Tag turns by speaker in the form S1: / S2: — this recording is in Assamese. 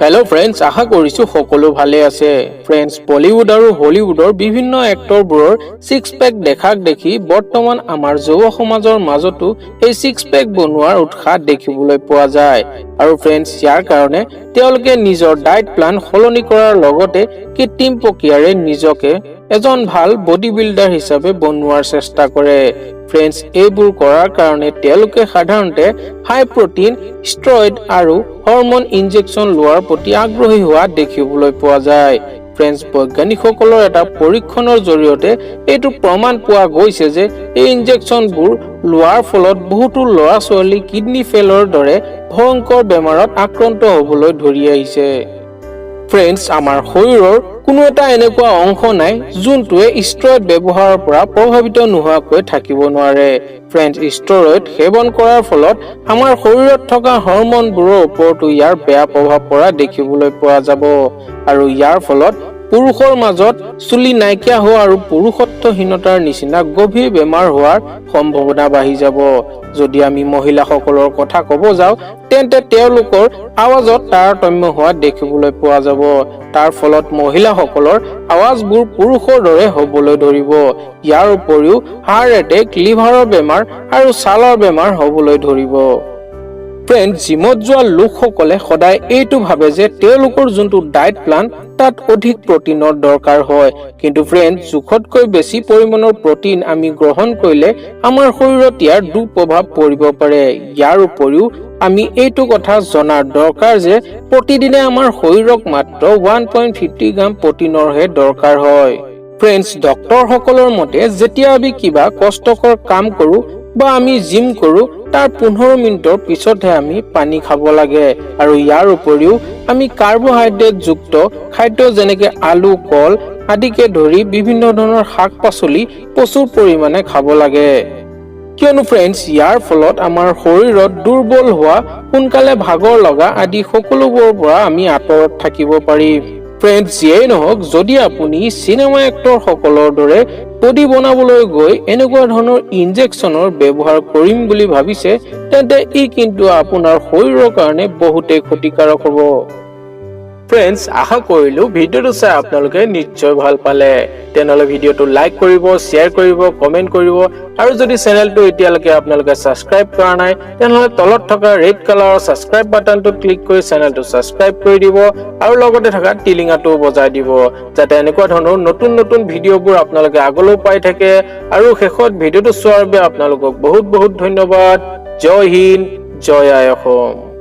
S1: हेलो फ्रेंड्स आशा करिछु সকলো ভালে আছে फ्रेंड्स बॉलीवुड আৰু হলিউডৰ বিভিন্ন এক্টৰবোৰৰ সিক্স পেক দেখাক দেখি বৰ্তমান আমাৰ যুৱ সমাজৰ মাজতো এই সিক্স পেক বনোৱাৰ উৎসাহ দেখিবলৈ পোৱা যায় আৰু फ्रेंड्स ইয়াৰ কাৰণে তেওঁলোকে নিজৰ ডায়েট প্লান সলনি কৰাৰ লগতে কৃত্ৰিম প্ৰক্ৰিয়াৰে নিজকে এজন ভাল বডি বিল্ডাৰ হিচাপে বনোৱাৰ চেষ্টা কৰে फ्रेंड्स এইবোৰ কৰাৰ কাৰণে তেওঁলোকে সাধাৰণতে হাই প্ৰটিন ষ্টেৰয়েড আৰু হৰমন ইনজেকচন লোৱাৰ প্ৰতি আগ্ৰহী হোৱা দেখিবলৈ পোৱা যায় फ्रेंड्स বৈজ্ঞানিকসকলৰ এটা পৰীক্ষণৰ জৰিয়তে এইটো প্ৰমাণ পোৱা গৈছে যে এই ইনজেকচনবোৰ লোৱাৰ ফলত বহুতো ল'ৰা ছোৱালী কিডনি ফেলৰ দৰে ভয়ংকৰ বেমাৰত আক্ৰান্ত হ'বলৈ ধৰি আহিছে फ्रेंड्स আমাৰ শৰীৰৰ কোনো এটা এনেকুৱা অংশ নাই যোনটোৱে ষ্টেৰয়েড ব্যৱহাৰৰ পৰা প্ৰভাৱিত নোহোৱাকৈ থাকিব নোৱাৰে फ्रेंड्स ষ্টেৰয়েড সেৱন কৰাৰ ফলত আমাৰ শৰীৰত থকা হৰমনবোৰৰ ওপৰতো ইয়াৰ বেয়া প্ৰভাৱ পৰা দেখিবলৈ পোৱা যাব আৰু ইয়াৰ ফলত পুৰুষৰ মাজত চুলি নাইকিয়া হোৱা আৰু পুৰুষত্বহীনতাৰ নিচিনা গভীৰ বেমাৰ হোৱাৰ সম্ভাৱনা বাঢ়ি যাব যদি আমি মহিলাসকলৰ কথা ক'ব যাওঁ তেন্তে তেওঁলোকৰ আৱাজত তাৰতম্য হোৱা দেখিবলৈ পোৱা যাব তাৰ ফলত মহিলাসকলৰ আৱাজবোৰ পুৰুষৰ দৰে হ'বলৈ ধৰিব ইয়াৰ উপৰিও হাৰ্ট এটেক লিভাৰৰ বেমাৰ আৰু ছালৰ বেমাৰ হ'বলৈ ধৰিব फ्रेंड्स জিমত যোৱা লোকসকলে সদায় এইটো ভাবে যে তেওঁলোকৰ যোনটো ডায়েট প্লান তাত অধিক প্ৰটিনৰ দৰকাৰ হয় কিন্তু फ्रेंड्स জোখতকৈ বেছি পৰিমাণৰ প্ৰটিন আমি গ্ৰহণ কৰিলে আমাৰ শৰীৰত ইয়াৰ দুঃপ্ৰভাৱ পৰিব পাৰে ইয়াৰ উপৰিও আমি এইটো কথা জনাৰ দৰকাৰ যে প্ৰতিদিনে আমাৰ শৰীৰক মাত্ৰ 1.50 গ্ৰাম প্ৰটিনৰহে দৰকাৰ হয় फ्रेंड्स ডক্তৰ সকলৰ মতে যেতিয়া আমি কিবা কষ্টকৰ কাম কৰো বা আমি জিম কৰো তাৰ 15 মিনিটৰ পিছতহে আমি পানী খাব লাগে আৰু ইয়াৰ উপৰিও আমি কাৰ্বোহাইড্ৰেট যুক্ত খাদ্য যেনেকৈ আলু কল আদিকে ধৰি বিভিন্ন ধৰণৰ শাক-পাচলি প্ৰচুৰ পৰিমাণে খাব লাগে কিয়নো फ्रेंड्स ইয়াৰ ফলত আমাৰ শৰীৰত দুৰ্বল হোৱা সোনকালে ভাগৰ লগা আদি সকলোবোৰৰ পৰা আমি আঁতৰত থাকিব পাৰিম फ्रेंड्स যিয়েই নহওক যদি আপুনি সিনেমা এক্টৰ সকলৰ দৰে বডি বনাবলৈ গৈ এনেকুৱা ধৰণৰ ইনজেকচনৰ ব্যৱহাৰ কৰিম বুলি ভাবিছে তেন্তে ই কিন্তু আপোনাৰ শৰীৰৰ কাৰণে বহুতেই ক্ষতিকাৰক হ'ব फ्रेंड्स আশা কৰিলো ভিডিওটো চাই আপোনালোকে নিশ্চয় ভাল পালে তেনেহলে ভিডিওটো লাইক কৰিব শেয়াৰ কৰিব কমেন্ট কৰিব আৰু যদি চেনেলটো এতিয়ালৈকে আপোনালোকে সাবস্ক্ৰাইব কৰা নাই তেনেহলে তলত থকা ৰেড কালাৰৰ সাবস্ক্ৰাইব বাটনটো ক্লিক কৰি চেনেলটো সাবস্ক্ৰাইব কৰি দিব আৰু লগতে থকা টিলিঙাটো বজাই দিব যাতে এনেকুৱা ধৰণৰ নতুন নতুন ভিডিওবোৰ আপোনালোকে আগলৈ পাই থাকে আৰু শেষত ভিডিওটো চোৱাৰ বাবে আপোনালোকক বহুত বহুত ধন্যবাদ জয় হিন্দ জয় আই অসম